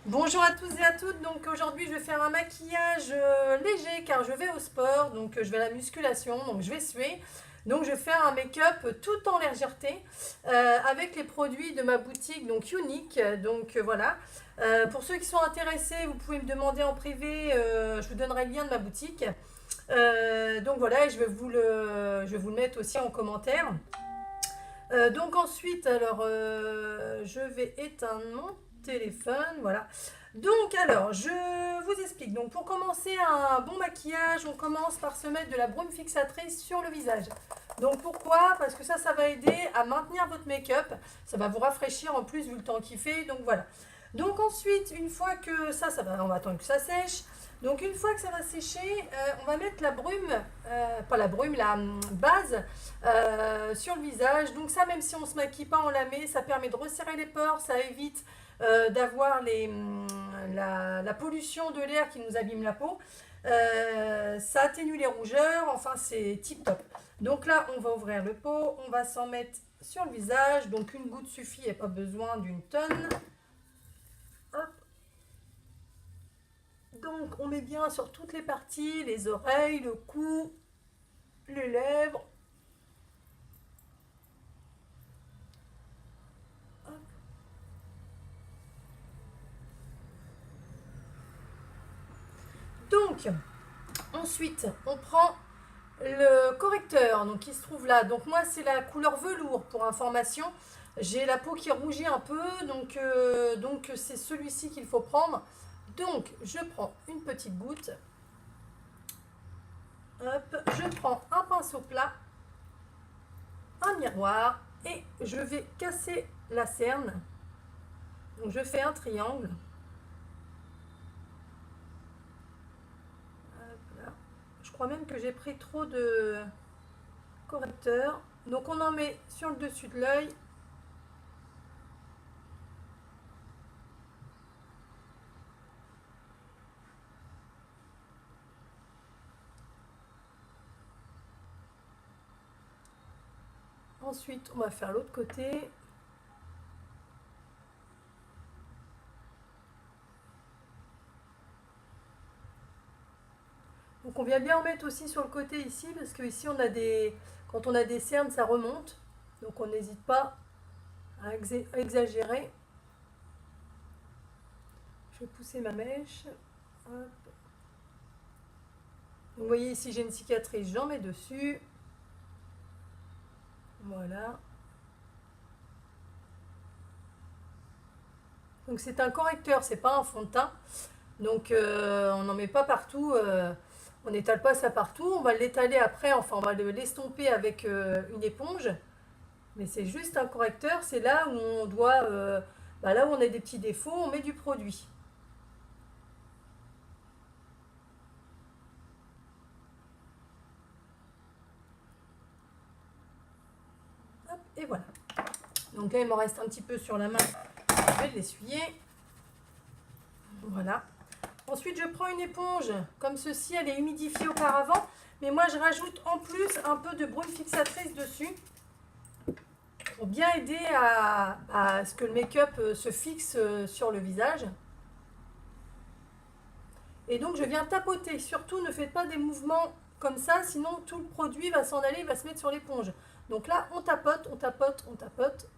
Bonjour à tous et à toutes, donc aujourd'hui je vais faire un maquillage léger car je vais au sport, donc je vais à la musculation, donc je vais suer. Donc je vais faire un make-up tout en légèreté avec les produits de ma boutique, donc Unique. Donc voilà. Pour ceux qui sont intéressés, vous pouvez me demander en privé, je vous donnerai le lien de ma boutique. Donc voilà, et je vais vous le mettre aussi en commentaire. Donc ensuite, alors, je vais éteindre mon téléphone, voilà. Donc alors, je vous explique. Donc pour commencer un bon maquillage, on commence par se mettre de la brume fixatrice sur le visage. Donc pourquoi? Parce que ça va aider à maintenir votre make-up. Ça va vous rafraîchir en plus vu le temps qu'il fait. Donc voilà. Donc ensuite, une fois que ça va, on va attendre que ça sèche. Donc une fois que ça va sécher, on va mettre la brume, pas la brume, la base sur le visage. Donc ça, même si on ne se maquille pas, on la met, ça permet de resserrer les pores, ça évite d'avoir la pollution de l'air qui nous abîme la peau. Ça atténue les rougeurs, enfin c'est tip top. Donc là, on va ouvrir le pot, on va s'en mettre sur le visage. Donc une goutte suffit et pas besoin d'une tonne. Hop. Donc on met bien sur toutes les parties, les oreilles, le cou, les lèvres. Donc, ensuite, on prend le correcteur donc, qui se trouve là. Donc moi, c'est la couleur velours pour information. J'ai la peau qui rougit un peu, donc c'est celui-ci qu'il faut prendre. Donc, je prends une petite goutte. Hop, je prends un pinceau plat, un miroir et je vais casser la cerne. Donc, je fais un triangle. Hop là. Je crois même que j'ai pris trop de correcteur. Donc, on en met sur le dessus de l'œil. Ensuite, on va faire l'autre côté. Donc on vient bien en mettre aussi sur le côté ici, parce que ici on a quand on a des cernes, ça remonte. Donc on n'hésite pas à exagérer. Je vais pousser ma mèche. Hop. Donc vous voyez ici j'ai une cicatrice, j'en mets dessus. Voilà. Donc c'est un correcteur, c'est pas un fond de teint. Donc on n'en met pas partout. On n'étale pas ça partout. On va l'étaler après, enfin on va l'estomper avec une éponge. Mais c'est juste un correcteur, c'est là où on doit, là où on a des petits défauts, on met du produit. Hop, et voilà. Donc là, il m'en reste un petit peu sur la main. Je vais l'essuyer. Voilà. Ensuite, je prends une éponge comme ceci. Elle est humidifiée auparavant. Mais moi, je rajoute en plus un peu de brume fixatrice dessus. Pour bien aider à ce que le make-up se fixe sur le visage. Et donc, je viens tapoter. Surtout, ne faites pas des mouvements comme ça. Sinon, tout le produit va s'en aller, va se mettre sur l'éponge. Donc là, on tapote, on tapote, on tapote.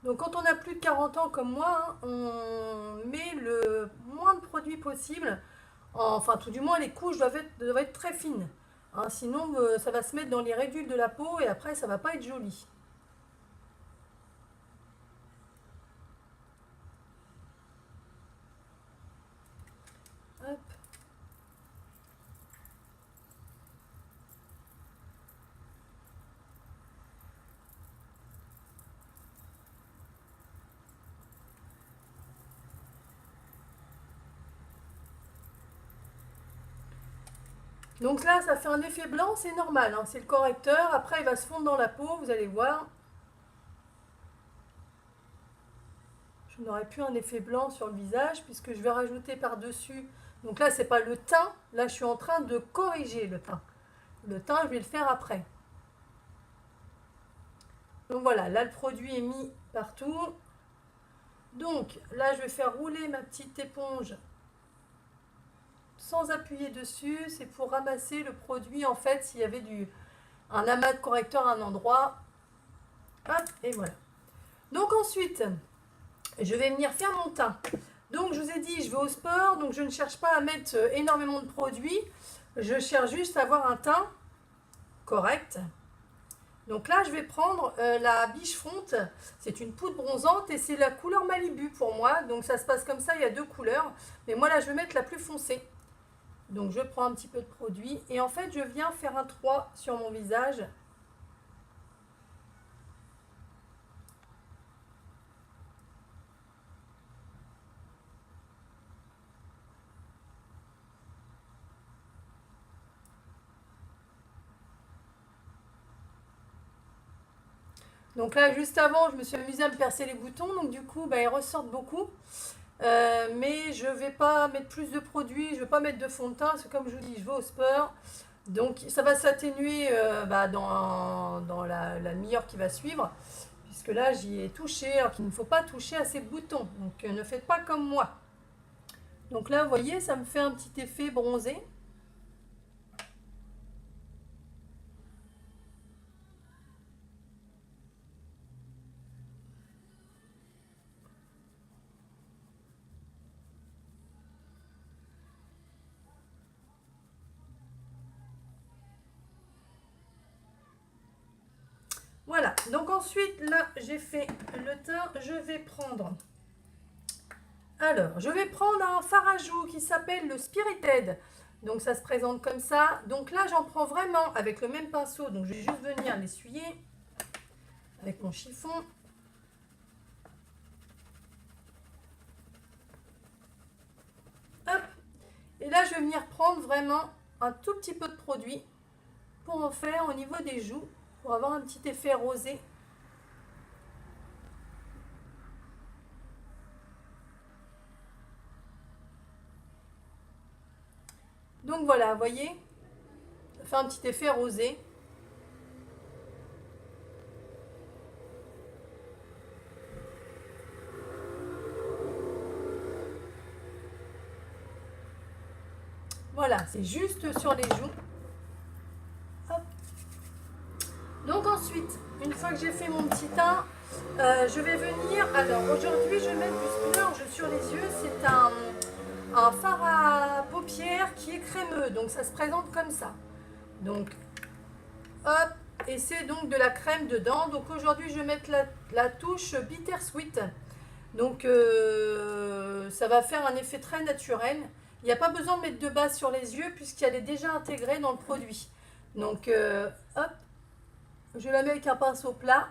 Donc quand on a plus de 40 ans comme moi, hein, on met le moins de produits possible. Enfin, tout du moins, les couches doivent être très fines. Hein, sinon, ça va se mettre dans les rédules de la peau et après, ça va pas être joli. Hop. Donc là, ça fait un effet blanc, c'est normal. Hein, c'est le correcteur. Après, il va se fondre dans la peau, vous allez voir. Je On aurait pu un effet blanc sur le visage puisque je vais rajouter par-dessus. Donc là, c'est pas le teint. Là, je suis en train de corriger le teint. Le teint, je vais le faire après. Donc voilà, là, le produit est mis partout. Donc là, je vais faire rouler ma petite éponge sans appuyer dessus. C'est pour ramasser le produit, en fait, s'il y avait un amas de correcteur à un endroit. Hop, et voilà. Donc ensuite, je vais venir faire mon teint. Donc je vous ai dit, je vais au sport, donc je ne cherche pas à mettre énormément de produits. Je cherche juste à avoir un teint correct. Donc là, je vais prendre la Beachfront. C'est une poudre bronzante et c'est la couleur Malibu pour moi. Donc ça se passe comme ça, il y a deux couleurs. Mais moi là, je vais mettre la plus foncée. Donc je prends un petit peu de produit. Et en fait, je viens faire un 3 sur mon visage. Donc là, juste avant, je me suis amusée à me percer les boutons. Donc du coup, bah, ils ressortent beaucoup. Mais je ne vais pas mettre plus de produits. Je ne vais pas mettre de fond de teint. Parce que comme je vous dis, je vais au sport. Donc ça va s'atténuer dans la demi-heure qui va suivre. Puisque là, j'y ai touché. Alors qu'il ne faut pas toucher à ces boutons. Donc ne faites pas comme moi. Donc là, vous voyez, ça me fait un petit effet bronzé. Voilà, donc ensuite, là, j'ai fait le teint. Je vais prendre... Alors, je vais prendre un fard à joues qui s'appelle le Spirited. Donc, ça se présente comme ça. Donc là, j'en prends vraiment avec le même pinceau. Donc, je vais juste venir l'essuyer avec mon chiffon. Hop. Et là, je vais venir prendre vraiment un tout petit peu de produit pour en faire au niveau des joues, pour avoir un petit effet rosé. Donc voilà, vous voyez, ça fait un petit effet rosé. Voilà, c'est juste sur les joues. Hop. Donc ensuite, une fois que j'ai fait mon petit teint, je vais venir... Alors aujourd'hui, je vais mettre du splurge sur les yeux. C'est un fard à paupières qui est crémeux. Donc ça se présente comme ça. Donc, hop. Et c'est donc de la crème dedans. Donc aujourd'hui, je vais mettre la touche Bittersweet. Donc ça va faire un effet très naturel. Il n'y a pas besoin de mettre de base sur les yeux puisqu'elle est déjà intégrée dans le produit. Donc hop, je la mets avec un pinceau plat.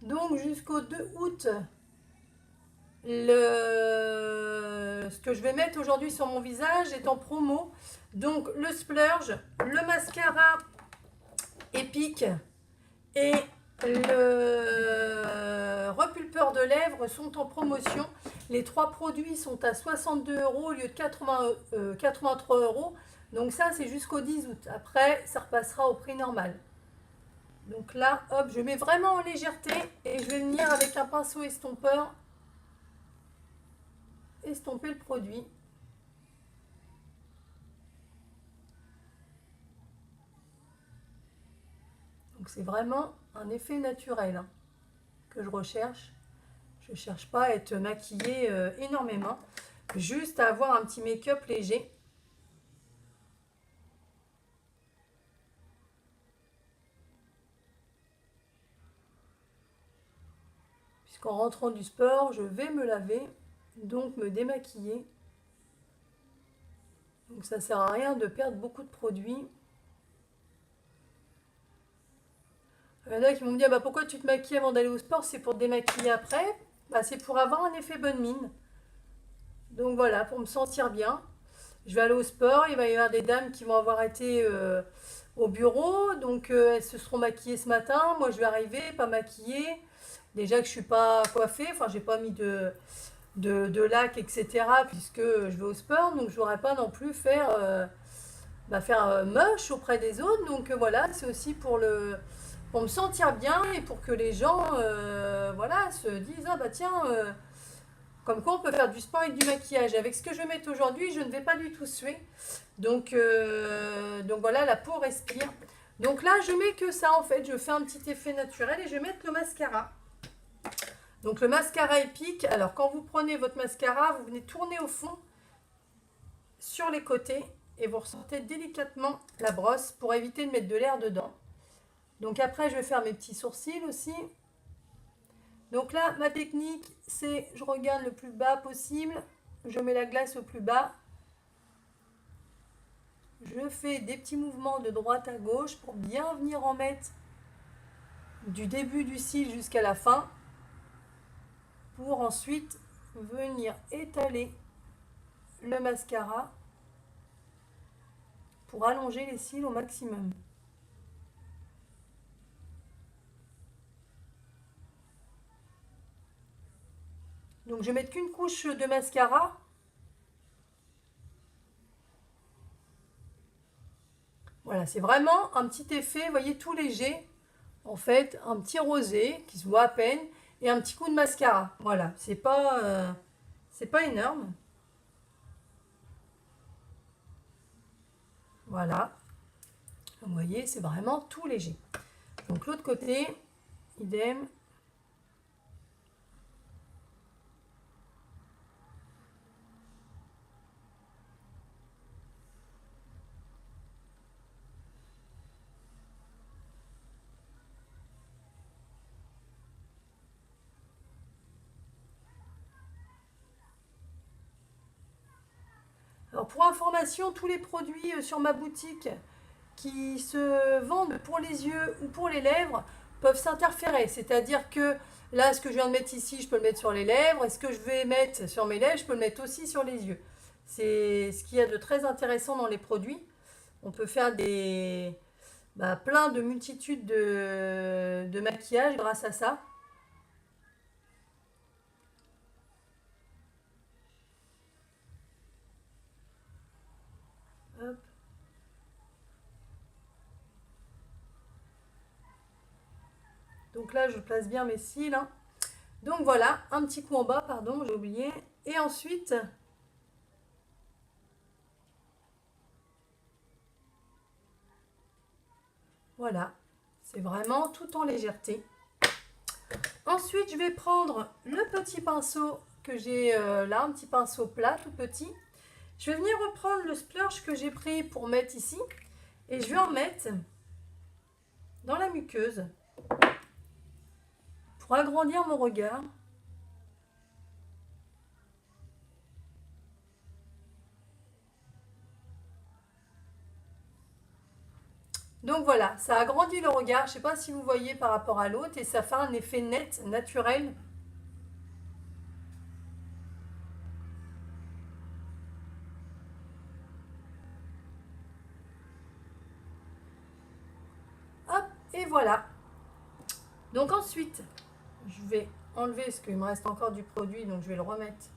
Donc jusqu'au 2 août, ce que je vais mettre aujourd'hui sur mon visage est en promo. Donc le splurge, le mascara Epic et le repulpeur de lèvres sont en promotion. Les trois produits sont à 62 € au lieu de 83 €. Donc ça, c'est jusqu'au 10 août. Après, ça repassera au prix normal. Donc là, hop, je mets vraiment en légèreté et je vais venir avec un pinceau estompeur estomper le produit. Donc c'est vraiment un effet naturel hein, que je recherche. Je ne cherche pas à être maquillée énormément, juste à avoir un petit make-up léger. Puisqu'en rentrant du sport, je vais me laver, donc me démaquiller. Donc ça ne sert à rien de perdre beaucoup de produits. Il y en a qui vont me dire bah, pourquoi tu te maquilles avant d'aller au sport? C'est pour te démaquiller après. Bah, c'est pour avoir un effet bonne mine. Donc voilà, pour me sentir bien. Je vais aller au sport, il va y avoir des dames qui vont avoir été au bureau, donc elles se seront maquillées ce matin. Moi je vais arriver, pas maquillée. Déjà que je suis pas coiffée, enfin j'ai pas mis de lac, etc. puisque je vais au sport, donc je n'aurais pas non plus faire moche auprès des autres. Donc voilà, c'est aussi pour me sentir bien et pour que les gens voilà, se disent ah bah tiens, comme quoi on peut faire du sport avec du maquillage. Avec ce que je vais mettre aujourd'hui, je ne vais pas du tout suer. Donc voilà, la peau respire. Donc là, je mets que ça en fait. Je fais un petit effet naturel et je vais mettre le mascara. Donc le mascara épique. Alors quand vous prenez votre mascara, vous venez tourner au fond sur les côtés et vous ressortez délicatement la brosse pour éviter de mettre de l'air dedans. Donc après, je vais faire mes petits sourcils aussi. Donc là, ma technique, c'est je regarde le plus bas possible. Je mets la glace au plus bas. Je fais des petits mouvements de droite à gauche pour bien venir en mettre du début du cil jusqu'à la fin. Pour ensuite venir étaler le mascara pour allonger les cils au maximum. Donc je vais mettre qu'une couche de mascara. Voilà, c'est vraiment un petit effet, vous voyez, tout léger. En fait, un petit rosé qui se voit à peine et un petit coup de mascara. Voilà, c'est pas énorme. Voilà, vous voyez, c'est vraiment tout léger. Donc l'autre côté, idem. Alors pour information, tous les produits sur ma boutique qui se vendent pour les yeux ou pour les lèvres peuvent s'interférer. C'est-à-dire que là, ce que je viens de mettre ici, je peux le mettre sur les lèvres. Et ce que je vais mettre sur mes lèvres, je peux le mettre aussi sur les yeux. C'est ce qu'il y a de très intéressant dans les produits. On peut faire plein de multitudes de maquillage grâce à ça. Hop. Donc là, je place bien mes cils, hein. Donc voilà, un petit coup en bas, pardon, j'ai oublié. Et ensuite, voilà, c'est vraiment tout en légèreté. Ensuite, je vais prendre le petit pinceau que j'ai là, un petit pinceau plat, tout petit. Je vais venir reprendre le splurge que j'ai pris pour mettre ici. Et je vais en mettre dans la muqueuse pour agrandir mon regard. Donc voilà, ça agrandit le regard. Je ne sais pas si vous voyez par rapport à l'autre et ça fait un effet net, naturel. Hop, et voilà. Donc ensuite, je vais enlever parce qu'il me reste encore du produit, donc je vais le remettre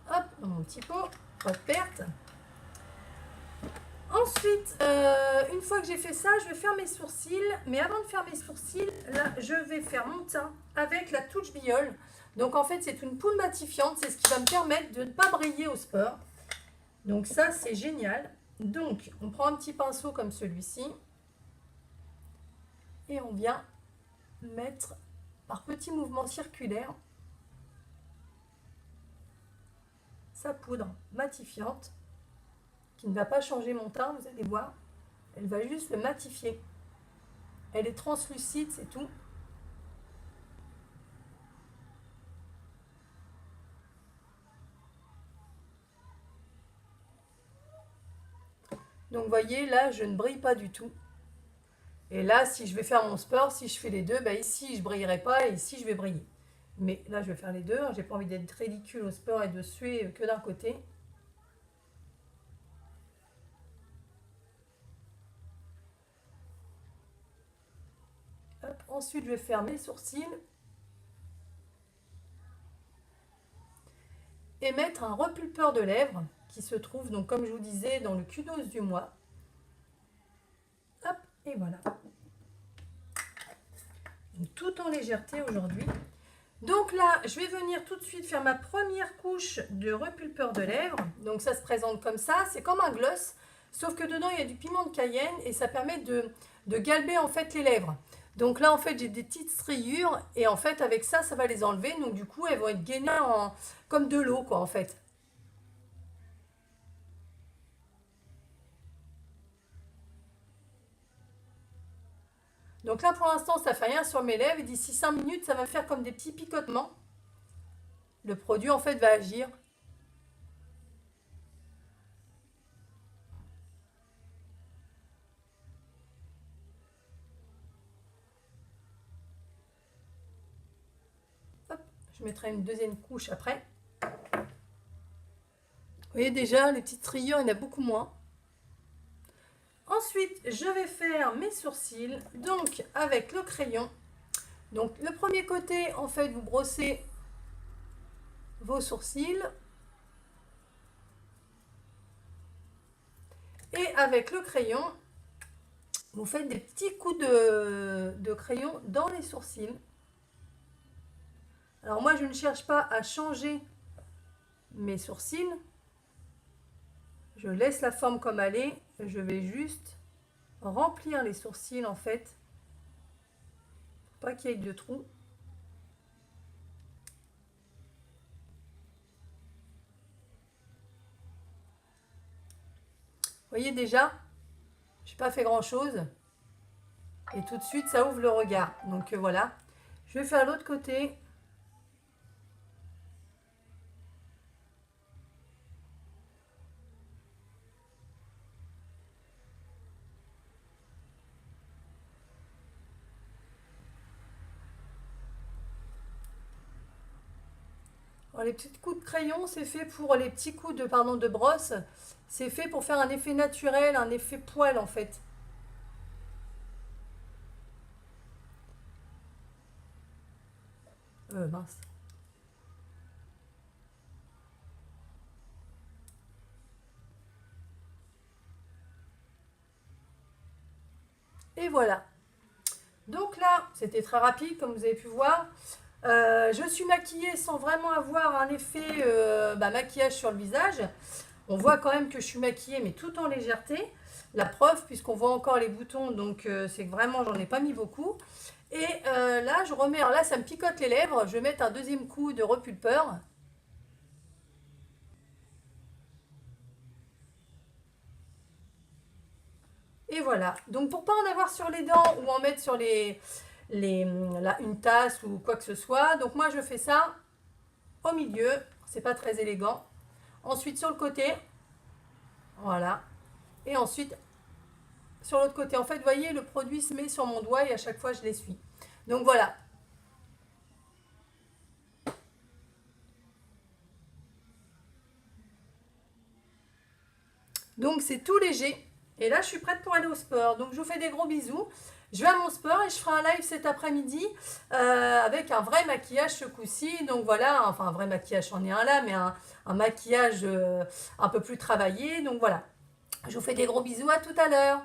hop, dans mon petit pot, pas de perte. Ensuite, une fois que j'ai fait ça, je vais faire mes sourcils. Mais avant de faire mes sourcils, là, je vais faire mon teint avec la Touch Biol. Donc en fait, c'est une poudre matifiante. C'est ce qui va me permettre de ne pas briller au sport. Donc ça, c'est génial. Donc, on prend un petit pinceau comme celui-ci. Et on vient mettre par petits mouvements circulaires sa poudre matifiante qui ne va pas changer mon teint, vous allez voir. Elle va juste le matifier. Elle est translucide, c'est tout. Donc vous voyez, là, je ne brille pas du tout. Et là, si je vais faire mon sport, si je fais les deux, bah ici, je ne brillerai pas et ici, je vais briller. Mais là, je vais faire les deux. J'ai pas envie d'être ridicule au sport et de suer que d'un côté. Hop. Ensuite, je vais faire mes sourcils. Et mettre un repulpeur de lèvres qui se trouve, donc comme je vous disais, dans le Kudos du mois. Hop, et voilà. Donc, tout en légèreté aujourd'hui. Donc là, je vais venir tout de suite faire ma première couche de repulpeur de lèvres. Donc ça se présente comme ça, c'est comme un gloss, sauf que dedans il y a du piment de Cayenne et ça permet de galber en fait les lèvres. Donc là en fait j'ai des petites striures et en fait avec ça, ça va les enlever. Donc du coup elles vont être gainées comme de l'eau quoi en fait. Donc là pour l'instant ça fait rien sur mes lèvres et d'ici 5 minutes ça va faire comme des petits picotements. Le produit en fait va agir. Hop, je mettrai une deuxième couche après. Vous voyez déjà les petites rayures, il y en a beaucoup moins. Ensuite, je vais faire mes sourcils, donc avec le crayon. Donc le premier côté, en fait, vous brossez vos sourcils. Et avec le crayon, vous faites des petits coups de crayon dans les sourcils. Alors moi, je ne cherche pas à changer mes sourcils. Je laisse la forme comme elle est. Je vais juste remplir les sourcils en fait. Pas qu'il y ait de trous. Vous voyez déjà, je n'ai pas fait grand chose. Et tout de suite, ça ouvre le regard. Donc voilà. Je vais faire l'autre côté. Alors, les petits coups de crayon, c'est fait pour les petits coups de brosse. C'est fait pour faire un effet naturel, un effet poil en fait. Mince. Et voilà. Donc là, c'était très rapide comme vous avez pu voir. Je suis maquillée sans vraiment avoir un effet maquillage sur le visage. On voit quand même que je suis maquillée mais tout en légèreté. La preuve puisqu'on voit encore les boutons, donc c'est que vraiment j'en ai pas mis beaucoup. Et là je remets, alors là ça me picote les lèvres, je vais mettre un deuxième coup de repulpeur. Et voilà, donc pour pas en avoir sur les dents ou en mettre sur une tasse ou quoi que ce soit, donc moi je fais ça au milieu, c'est pas très élégant. Ensuite sur le côté, voilà. Et ensuite sur l'autre côté. En fait, vous voyez, le produit se met sur mon doigt et à chaque fois je l'essuie. Donc voilà. Donc c'est tout léger. Et là, je suis prête pour aller au sport. Donc je vous fais des gros bisous. Je vais à mon sport et je ferai un live cet après-midi avec un vrai maquillage ce coup-ci. Donc voilà, enfin un vrai maquillage, j'en ai un là, mais un maquillage un peu plus travaillé. Donc voilà. Je vous fais des gros bisous, à tout à l'heure.